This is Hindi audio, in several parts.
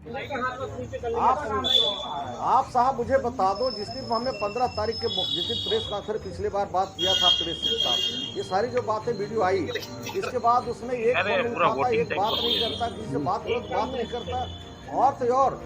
आप साहब मुझे बता दो, जिस दिन हमने 15 तारीख के जिस दिन प्रेस कॉन्फ्रेंस पिछली बार बात किया था प्रेस के साथ, ये सारी जो बातें वीडियो आई, इसके बाद उसमें एक फोन नहीं उठाता, एक बात नहीं करता, किसी से बात नहीं करता, और तो और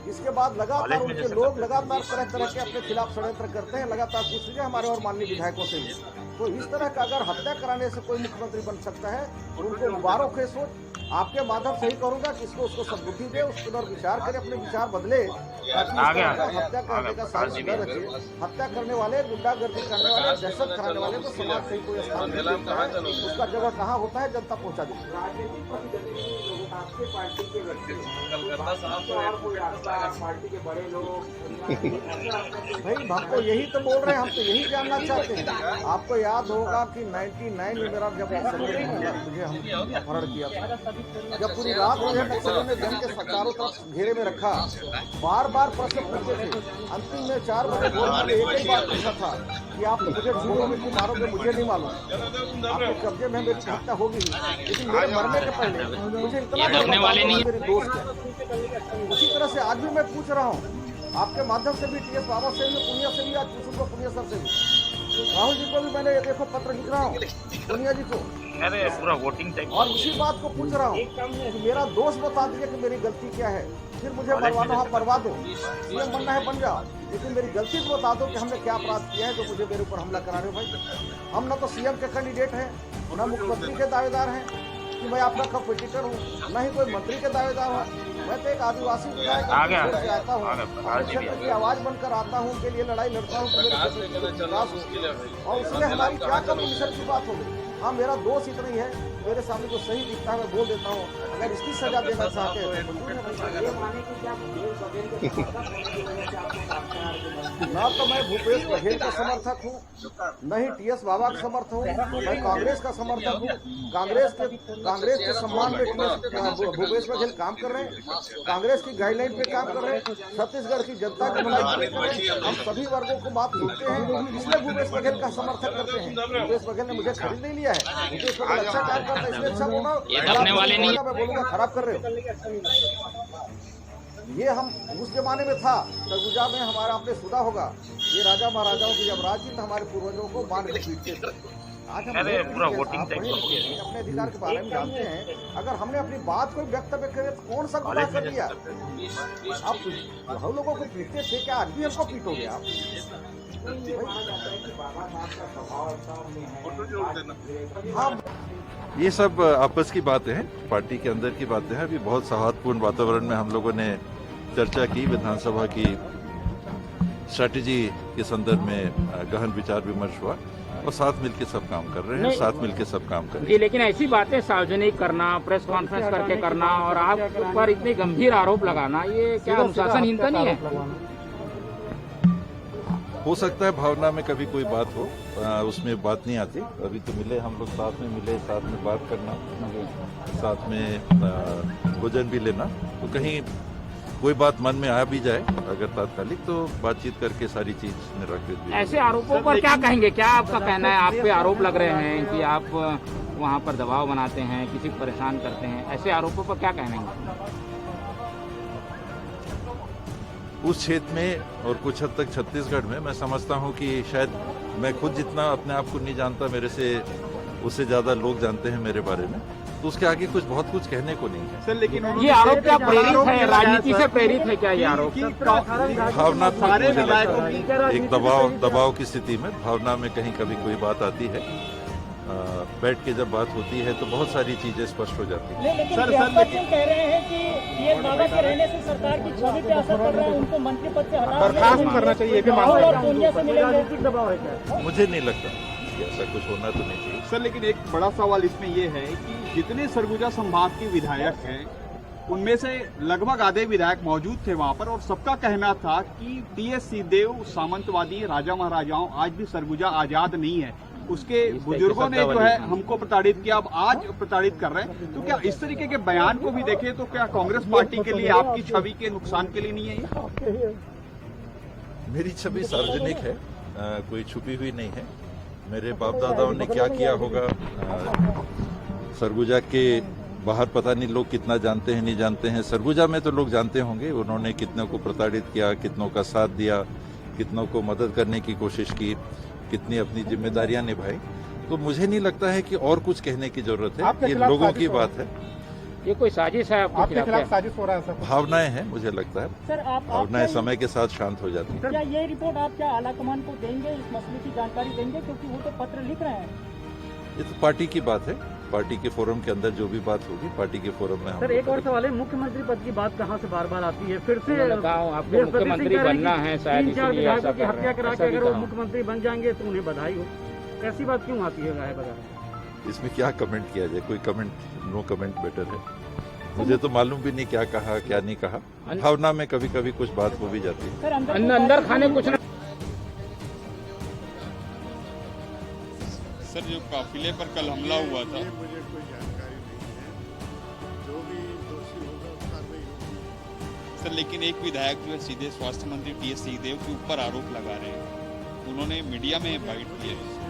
इसके बाद लगातार उनके लोग लगातार तरह तरह के अपने खिलाफ षड्यंत्र करते हैं, लगातार पूछ लीजिए हमारे और माननीय विधायकों से भी। तो इस तरह का अगर हत्या कराने से कोई मुख्यमंत्री बन सकता है, उनको मुबारक है। सोच आपके माध्यम से ही करूंगा कि इसको उसको सद्बुद्धि दे, उसके पर विचार करे, अपने विचार बदले, ताकि हत्या करने का साजिश न रचे। हत्या करने वाले, गुंडागर्दी करने वाले, दहशत कराने वाले को समाज से कोई स्थान नहीं मिलता है, उसका जगह कहाँ होता है जनता पहुँचा देती भाई। हमको यही तो बोल रहे हैं, हम तो यही जानना चाहते हैं। आपको याद होगा कि 99 में मेरा जब मुझे हम अपहरण किया था, जब पूरी रात मुझे नक्सलियों ने जम के चारों तरफ घेरे में रखा, बार बार प्रश्न पूछते थे, अंतिम में 4 महीने बोलने में एक ही बात पूछा था कि आप मुझे छोड़ोगे कि मारोगे मुझे नहीं मालूम, आपके कब्जे में मेरी हत्या होगी। लेकिन मेरे मरने के पहले मुझे इतना मेरी दोस्त है। उसी तरह से आज भी मैं पूछ रहा हूँ आपके माध्यम से भी, टीएस बाबा से भी, पुनिया से भी, आज पूछूंगा पुनिया सर से भी, राहुल जी को भी मैंने ये देखो पत्र लिख रहा हूँ, पुनिया जी को, पूरा वोटिंग टाइम, और उसी बात को पूछ रहा हूँ कि मेरा दोस्त बता दीजिए कि मेरी गलती क्या है, फिर मुझे मरवाना हो मरवा दो, ये बनना है बन जाओ, लेकिन मेरी गलती को बता दो कि हमने क्या अपराध किया है जो मुझे मेरे ऊपर हमला करा रहे हो। भाई हम न तो सीएम के कैंडिडेट हैं, न मुख्यमंत्री के दावेदार हैं कि मैं आपका कंपटीटर हूँ, न ही कोई मंत्री के दावेदार हूँ। मैं तो एक आदिवासी विधायक से आता हूँ, अपने क्षेत्र की आवाज बनकर आता हूँ, उनके लिए लड़ाई लड़ता हूँ, और उसमें हमारी क्या कम्युनिकेशन की बात होगी। हाँ, मेरा दोष इतना ही है, मेरे सामने जो सही दिखता है मैं बोल देता हूँ, अगर इसकी सजा देना चाहते हैं ना तो मैं भूपेश बघेल का समर्थक हूँ, न ही टीएस बाबा का समर्थक हूँ, मैं कांग्रेस का समर्थक हूँ। कांग्रेस के सम्मान में भूपेश बघेल काम कर रहे हैं, कांग्रेस की गाइडलाइन पे काम कर रहे हैं, छत्तीसगढ़ की जनता की भलाई कर रहे हैं। हम सभी वर्गों को बात सुनते हैं, इसलिए भूपेश बघेल का समर्थन करते हैं। भूपेश बघेल ने मुझे खरीद नहीं लिया है, भूपेश बघेल अच्छा काम करता है इसलिए अच्छा बोला, मैं बोलूंगा खराब कर रहे हो। ये हम उस जमाने में था, सरगुजा में हमारा आपने सुना होगा, ये राजा महाराजाओं की जब राज थी तो हमारे पूर्वजों को बांध के पीटते थे। आज हम पूरा वोटिंग अपने अधिकार के बारे में जानते हैं, अगर हमने अपनी बात को व्यक्तव्य करे तो कौन सा गुनाह कर दिया? आप हम लोगों को पीटते थे, क्या आज भी हमको पीटोगे आप? हाँ, ये सब आपस की बातें हैं, पार्टी के अंदर की बातें हैं। अभी बहुत सौहार्दपूर्ण वातावरण में हम लोगों ने चर्चा की, विधानसभा की स्ट्रैटेजी के संदर्भ में गहन विचार विमर्श हुआ, और साथ मिलकर सब काम कर रहे हैं, साथ मिलकर सब काम कर रहे हैं। लेकिन ऐसी बातें सार्वजनिक करना, प्रेस कॉन्फ्रेंस करके करना और आप पर इतने गंभीर आरोप लगाना, ये क्या अनुशासनहीनता नहीं है? हो सकता है भावना में कभी कोई बात हो, उसमें बात नहीं आती। अभी तो मिले हम लोग, साथ में मिले, साथ में बात करना, साथ में भोजन भी लेना, तो कहीं कोई बात मन में आ भी जाए अगर तात्कालिक, तो बातचीत करके सारी चीज निराकृत भी। ऐसे आरोपों पर क्या कहेंगे? क्या आपका कहना है? आप पे आरोप लग रहे हैं कि आप वहाँ पर दबाव बनाते हैं, किसी को परेशान करते हैं, ऐसे आरोपों पर क्या कहना है? उस क्षेत्र में और कुछ हद तक छत्तीसगढ़ में मैं समझता हूं कि शायद मैं खुद जितना अपने आप को नहीं जानता, मेरे से उससे ज्यादा लोग जानते हैं मेरे बारे में, तो उसके आगे बहुत कुछ कहने को नहीं है। सर, लेकिन ये आरोप क्या प्रेरित है, राजनीति से प्रेरित है क्या ये आरोप? भावनात्मक मुझे लगता है, एक दबाव की स्थिति में भावना में कहीं कभी कोई बात आती है, बैठ के जब बात होती है तो बहुत सारी चीजें स्पष्ट हो जाती हैं। लेकिन कह रहे हैं कि टीएस बाबा के रहने से सरकार की छवि पे असर पड़ रहा है, उनको मंत्री पद से बर्खास्त करना चाहिए, दबाव है क्या? मुझे नहीं लगता ऐसा कुछ होना तो नहीं चाहिए। सर, लेकिन एक बड़ा सवाल इसमें यह है कि जितने सरगुजा संभाग के विधायक हैं, उनमें से लगभग आधे विधायक मौजूद थे वहां पर, और सबका कहना था कि टीएस सिंहदेव सामंतवादी राजा महाराजाओं आज भी सरगुजा आजाद नहीं है, उसके बुजुर्गों ने जो है हमको प्रताड़ित किया, अब आज प्रताड़ित कर रहे हैं। तो क्या इस तरीके के बयान को भी देखें तो क्या कांग्रेस पार्टी के लिए, आपकी छवि के नुकसान के लिए नहीं है? मेरी छवि सार्वजनिक है, कोई छुपी हुई नहीं है। मेरे बाप दादाओं ने क्या किया होगा, सरगुजा के बाहर पता नहीं लोग कितना जानते हैं नहीं जानते हैं। सरगुजा में तो लोग जानते होंगे, उन्होंने कितनों को प्रताड़ित किया, कितनों का साथ दिया, कितनों को मदद करने की कोशिश की, कितनी अपनी जिम्मेदारियां निभाई। तो मुझे नहीं लगता है कि और कुछ कहने की जरूरत है, ये लोगों की बात है। ये कोई साजिश है आपके खिलाफ? साजिश हो रहा है सर? भावनाएं हैं, मुझे लगता है सर आप भावनाएं समय के साथ शांत हो जाती हैं। क्या ये रिपोर्ट आप क्या आलाकमान को देंगे, इस मसले की जानकारी देंगे, क्योंकि वो तो पत्र लिख रहे हैं? ये तो पार्टी की बात है, पार्टी के फोरम के अंदर जो भी बात होगी पार्टी के फोरम में हम सर एक और सवाल है, मुख्यमंत्री पद की बात कहाँ से बार बार आती है? फिर से आपको मुख्यमंत्री बनना है शायद, 3-4 इसलिए ऐसा विधायकों की कर रहे हत्या हैं। करा ऐसा के भी अगर वो कहा। मुख्यमंत्री बन जाएंगे तो उन्हें बधाई हो। ऐसी बात क्यों आती है गाय बगैर? इसमें क्या कमेंट किया जाए, कोई कमेंट, नो कमेंट बेटर है। मुझे तो मालूम भी नहीं क्या कहा क्या नहीं कहा, भावना में कभी कभी कुछ बात हो भी जाती है। सर अंदर खाने कुछ ना। सर जो काफिले पर कल हमला हुआ था, मुझे कोई जानकारी नहीं है, जो भी दोषी होगा उस कार्रवाई होगी। सर लेकिन एक विधायक जो है सीधे स्वास्थ्य मंत्री टीएस सिंहदेव के ऊपर आरोप लगा रहे हैं, उन्होंने मीडिया में बाइट दी है।